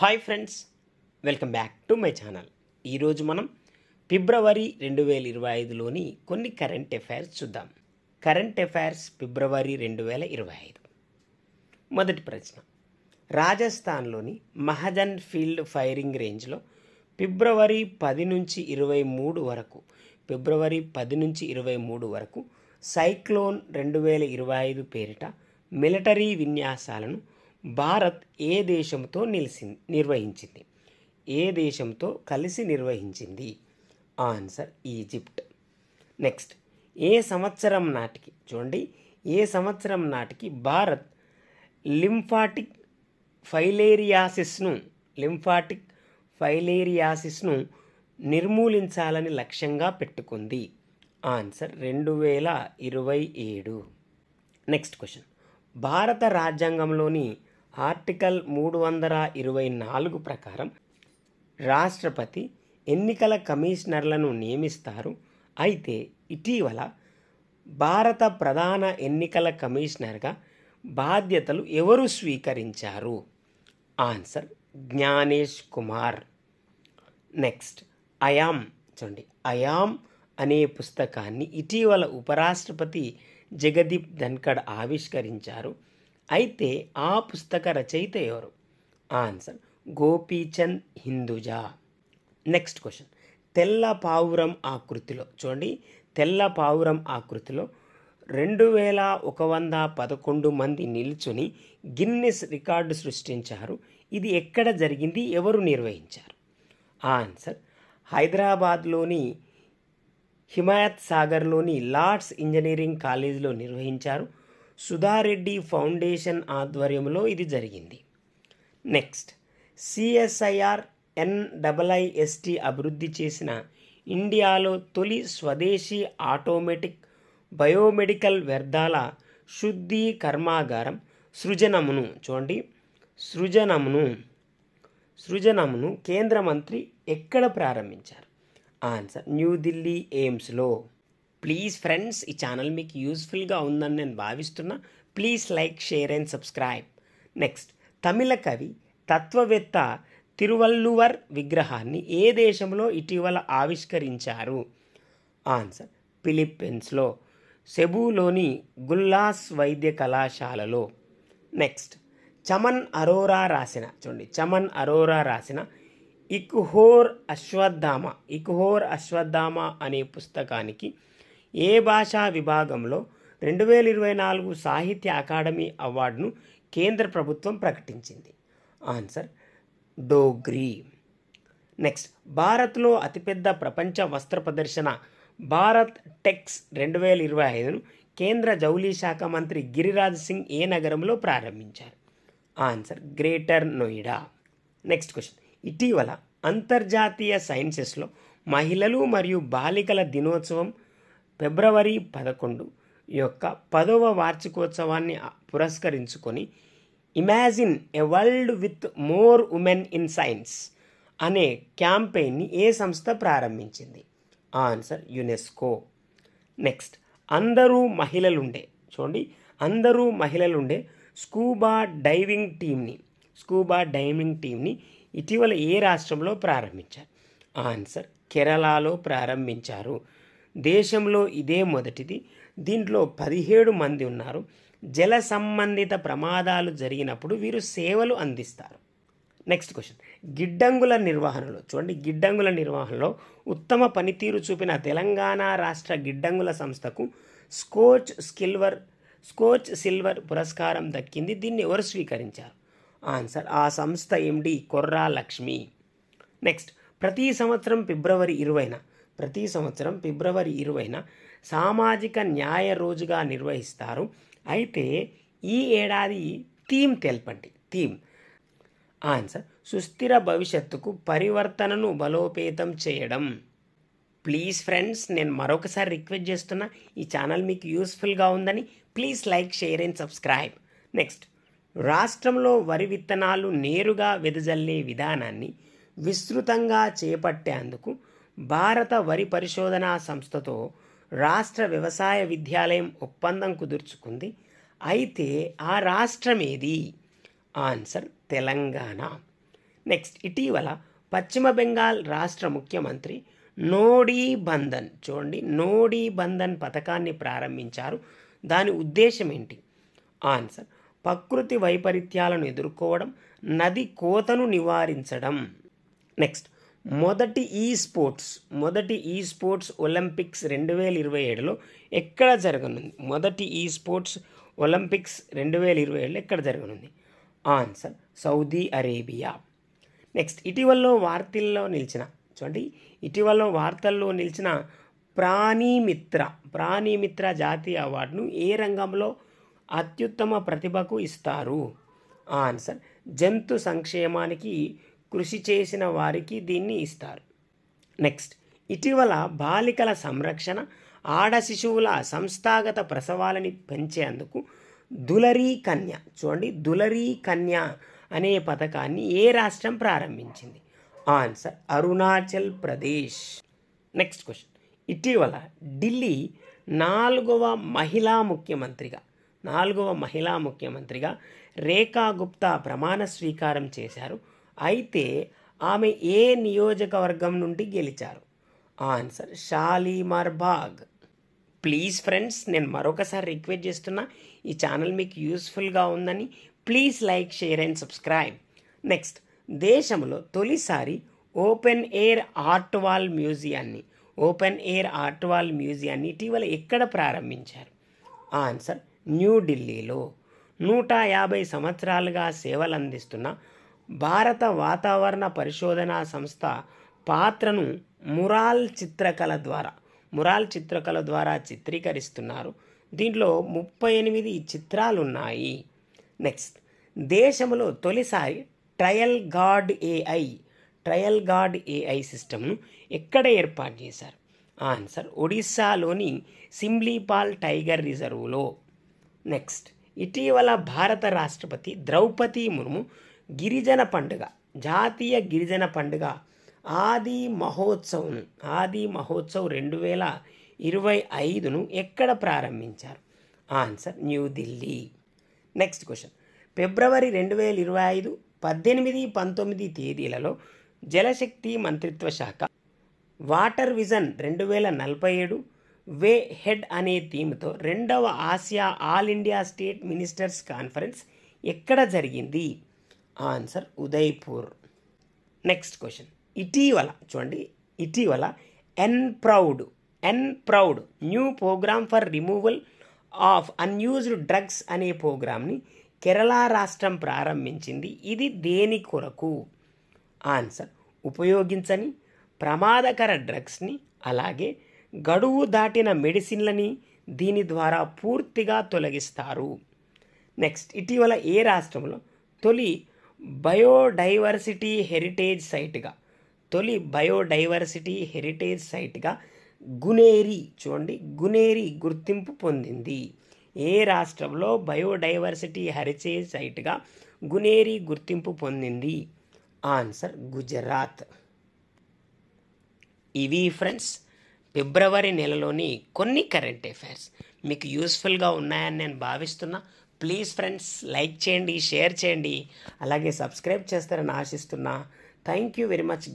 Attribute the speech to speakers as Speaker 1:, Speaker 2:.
Speaker 1: Hi friends, welcome back to my channel. ఈరోజు మనం ఫిబ్రవరి 2025లోని కొన్ని కరెంట్ అఫైర్స్ చూద్దాం. కరెంట్ అఫైర్స్ ఫిబ్రవరి 2025. మొదటి ప్రశ్న, రాజస్థాన్లోని మహజన్ ఫీల్డ్ ఫైరింగ్ రేంజ్లో ఫిబ్రవరి 10 నుంచి 23 వరకు సైక్లోన్ 2025 పేరిట మిలిటరీ విన్యాసాలను భారత్ ఏ దేశంతో నిర్వహించింది? ఏ దేశంతో కలిసి నిర్వహించింది? Answer Egypt. నెక్స్ట్, ఏ సంవత్సరం నాటికి భారత్ లింఫాటిక్ ఫైలేరియాసిస్ను నిర్మూలించాలని లక్ష్యంగా పెట్టుకుంది? ఆన్సర్ 2027. నెక్స్ట్ క్వశ్చన్, భారత రాజ్యాంగంలోని ఆర్టికల్ 324 ప్రకారం రాష్ట్రపతి ఎన్నికల కమిషనర్లను నియమిస్తారు. అయితే ఇటీవల భారత ప్రధాన ఎన్నికల కమిషనర్గా బాధ్యతలు ఎవరు స్వీకరించారు? ఆన్సర్ జ్ఞానేష్ కుమార్. నెక్స్ట్, అయామ్ అనే పుస్తకాన్ని ఇటీవల ఉపరాష్ట్రపతి జగదీప్ ధన్కడ్ ఆవిష్కరించారు. అయితే ఆ పుస్తక రచయిత ఎవరు? Answer Gopichand Hinduja. Next question, తెల్ల పావురం ఆకృతిలో 2111 మంది నిల్చుని గిన్నిస్ రికార్డు సృష్టించారు. ఇది ఎక్కడ జరిగింది? ఎవరు నిర్వహించారు? ఆన్సర్ హైదరాబాద్లోని హిమాయత్ సాగర్లోని లార్డ్స్ ఇంజనీరింగ్ కాలేజీలో నిర్వహించారు. సుధారెడ్డి ఫౌండేషన్ ఆధ్వర్యంలో ఇది జరిగింది. నెక్స్ట్, సిఎస్ఐఆర్ NIIST అభివృద్ధి చేసిన ఇండియాలో తొలి స్వదేశీ ఆటోమేటిక్ బయోమెడికల్ వ్యర్థాల శుద్ధి కర్మాగారం సృజనమును కేంద్ర మంత్రి ఎక్కడ ప్రారంభించారు? ఆన్సర్ న్యూఢిల్లీ ఎయిమ్స్లో. ప్లీజ్ ఫ్రెండ్స్, ఈ ఛానల్ మీకు యూస్ఫుల్గా ఉందని నేను భావిస్తున్నా. Please like, share and subscribe. Next, తమిళ కవి తత్వవేత్త తిరువల్లువర్ విగ్రహాన్ని ఏ దేశంలో ఇటీవల ఆవిష్కరించారు? ఆన్సర్ ఫిలిప్పీన్స్లో, సెబులోని గుల్లాస్ వైద్య కళాశాలలో. నెక్స్ట్, చమన్ అరోరా రాసిన ఇక్హోర్ అశ్వత్థామ అనే పుస్తకానికి ఏ భాషా విభాగంలో 2024 సాహిత్య అకాడమీ అవార్డును కేంద్ర ప్రభుత్వం ప్రకటించింది? ఆన్సర్ డోగ్రీ. నెక్స్ట్, భారత్లో అతిపెద్ద ప్రపంచ వస్త్ర ప్రదర్శన భారత్ టెక్స్ 2025ను కేంద్ర జౌళి శాఖ మంత్రి గిరిరాజ్ సింగ్ ఏ నగరంలో ప్రారంభించారు? Answer greater Noida. Next question, ఇటీవల అంతర్జాతీయ సైన్సెస్లో మహిళలు మరియు బాలికల దినోత్సవం ఫిబ్రవరి 11 యొక్క 10వ వార్షికోత్సవాన్ని పురస్కరించుకొని imagine a world with more women in science అనే క్యాంపెయిన్ని ఏ సంస్థ ప్రారంభించింది? Answer UNESCO. నెక్స్ట్, అందరూ మహిళలుండే స్కూబా డైవింగ్ టీమ్ని ఇటీవల ఏ రాష్ట్రంలో ప్రారంభించారు? ఆన్సర్ కేరళలో ప్రారంభించారు. దేశంలో ఇదే మొదటిది. దీంట్లో 17 మంది ఉన్నారు. జల సంబంధిత ప్రమాదాలు జరిగినప్పుడు వీరు సేవలు అందిస్తారు. నెక్స్ట్ క్వశ్చన్, గిడ్డంగుల నిర్వహణలో ఉత్తమ పనితీరు చూపిన తెలంగాణ రాష్ట్ర గిడ్డంగుల సంస్థకు స్కోచ్ సిల్వర్ పురస్కారం దక్కింది. దీన్ని ఎవరు స్వీకరించారు? ఆన్సర్ ఆ సంస్థ MD కొర్రా లక్ష్మి. నెక్స్ట్, ప్రతి సంవత్సరం ఫిబ్రవరి 20న సామాజిక న్యాయ రోజుగా నిర్వహిస్తారు. అయితే ఈ ఏడాది థీమ్ తెలపండి. ఆన్సర్ సుస్థిర భవిష్యత్తుకు పరివర్తనను బలోపేతం చేయడం. ప్లీజ్ ఫ్రెండ్స్, నేను మరొకసారి రిక్వెస్ట్ చేస్తున్నా, ఈ ఛానల్ మీకు యూస్ఫుల్గా ఉందని please like, share and subscribe. Next, రాష్ట్రంలో వరి విత్తనాలు నేరుగా వెదజల్లే విధానాన్ని విస్తృతంగా చేపట్టేందుకు భారత వరి పరిశోధనా సంస్థతో రాష్ట్ర వ్యవసాయ విద్యాలయం ఒప్పందం కుదుర్చుకుంది. అయితే ఆ రాష్ట్రం ఏది? ఆన్సర్ తెలంగాణ. నెక్స్ట్, ఇటీవల పశ్చిమ బెంగాల్ రాష్ట్ర ముఖ్యమంత్రి నోడీ బంధన్, చూడండి, నోడీ బంధన్ పథకాన్ని ప్రారంభించారు. దాని ఉద్దేశం ఏంటి? ఆన్సర్, ప్రకృతి వైపరీత్యాలను ఎదుర్కోవడం, నది కోతను నివారించడం. నెక్స్ట్, మొదటి ఈ స్పోర్ట్స్ ఒలింపిక్స్ 2027లో ఎక్కడ జరగనుంది? మొదటి ఈ స్పోర్ట్స్ ఒలింపిక్స్ 2027లో ఎక్కడ జరగనుంది? Answer, Saudi Arabia. నెక్స్ట్, ఇటీవల వార్తల్లో నిలిచిన ప్రాణిమిత్ర జాతీయ అవార్డును ఏ రంగంలో అత్యుత్తమ ప్రతిభకు ఇస్తారు? ఆన్సర్, జంతు సంక్షేమానికి కృషి చేసిన వారికి దీన్ని ఇస్తారు. నెక్స్ట్, ఇటీవల బాలికల సంరక్షణ, ఆడ శిశువుల సంస్థాగత ప్రసవాలని పెంచేందుకు దులరీ కన్య అనే పథకాన్ని ఏ రాష్ట్రం ప్రారంభించింది? Answer, Arunachal Pradesh. Next question, ఇటీవల ఢిల్లీ నాలుగవ మహిళా ముఖ్యమంత్రిగా రేఖా గుప్తా ప్రమాణ స్వీకారం చేశారు. అయితే ఆమె ఏ నియోజకవర్గం నుండి గెలిచారు? Answer, Shalimar Bagh. Please friends, నేను మరొకసారి రిక్వెస్ట్ చేస్తున్నా, ఈ ఛానల్ మీకు యూస్ఫుల్గా ఉందని please like, share and subscribe. Next, దేశంలో తొలిసారి ఓపెన్ ఎయిర్ ఆర్ట్ వాల్ మ్యూజియాన్ని ఇటీవల ఎక్కడ ప్రారంభించారు? ఆన్సర్, న్యూఢిల్లీలో. 150 సంవత్సరాలుగా సేవలు అందిస్తున్న భారత వాతావరణ పరిశోధనా సంస్థ పాత్రను మురాల్ చిత్రకళ ద్వారా చిత్రీకరిస్తున్నారు. దీంట్లో 38 చిత్రాలున్నాయి. నెక్స్ట్, దేశంలో తొలిసారి ట్రయల్ గార్డ్ ఏఐ సిస్టమ్ను ఎక్కడ ఏర్పాటు చేశారు? ఆన్సర్, ఒడిస్సాలోని సిమ్లీపాల్ టైగర్ రిజర్వ్లో. నెక్స్ట్, ఇటీవల భారత రాష్ట్రపతి ద్రౌపది ముర్ము జాతీయ గిరిజన పండుగ ఆది మహోత్సవ్ 2025ను ఎక్కడ ప్రారంభించారు? ఆన్సర్, న్యూఢిల్లీ. నెక్స్ట్ క్వశ్చన్, ఫిబ్రవరి 2025, 18, 19 తేదీలలో జలశక్తి మంత్రిత్వ శాఖ వాటర్ విజన్ 2047 వే హెడ్ అనే థీమ్తో 2వ Asia all India state ministers conference ఎక్కడ జరిగింది? ఆన్సర్, ఉదయ్పూర్. నెక్స్ట్ క్వశ్చన్, ఇటీవల N proud new programme for removal of unused drugs అనే ప్రోగ్రామ్ని కేరళ రాష్ట్రం ప్రారంభించింది. ఇది దేని కొరకు? ఆన్సర్, ఉపయోగించని ప్రమాదకర డ్రగ్స్ని, అలాగే గడువు దాటిన మెడిసిన్లని దీని ద్వారా పూర్తిగా తొలగిస్తారు. నెక్స్ట్, ఇటీవల ఏ రాష్ట్రంలో తొలి బయోడైవర్సిటీ హెరిటేజ్ సైట్గా గునేరి గుర్తింపు పొందింది? ఏ రాష్ట్రంలో బయోడైవర్సిటీ హెరిటేజ్ సైట్గా గునేరి గుర్తింపు పొందింది? ఆన్సర్, గుజరాత్. ఇవి ఫ్రెండ్స్ ఫిబ్రవరి నెలలోని కొన్ని కరెంట్ అఫైర్స్ మీకు యూస్ఫుల్గా ఉన్నాయని నేను భావిస్తున్నా. ప్లీజ్ ఫ్రెండ్స్, లైక్ చేయండి, షేర్ చేయండి, అలాగే సబ్స్క్రైబ్ చేస్తారని ఆశిస్తున్నా. Thank you very much.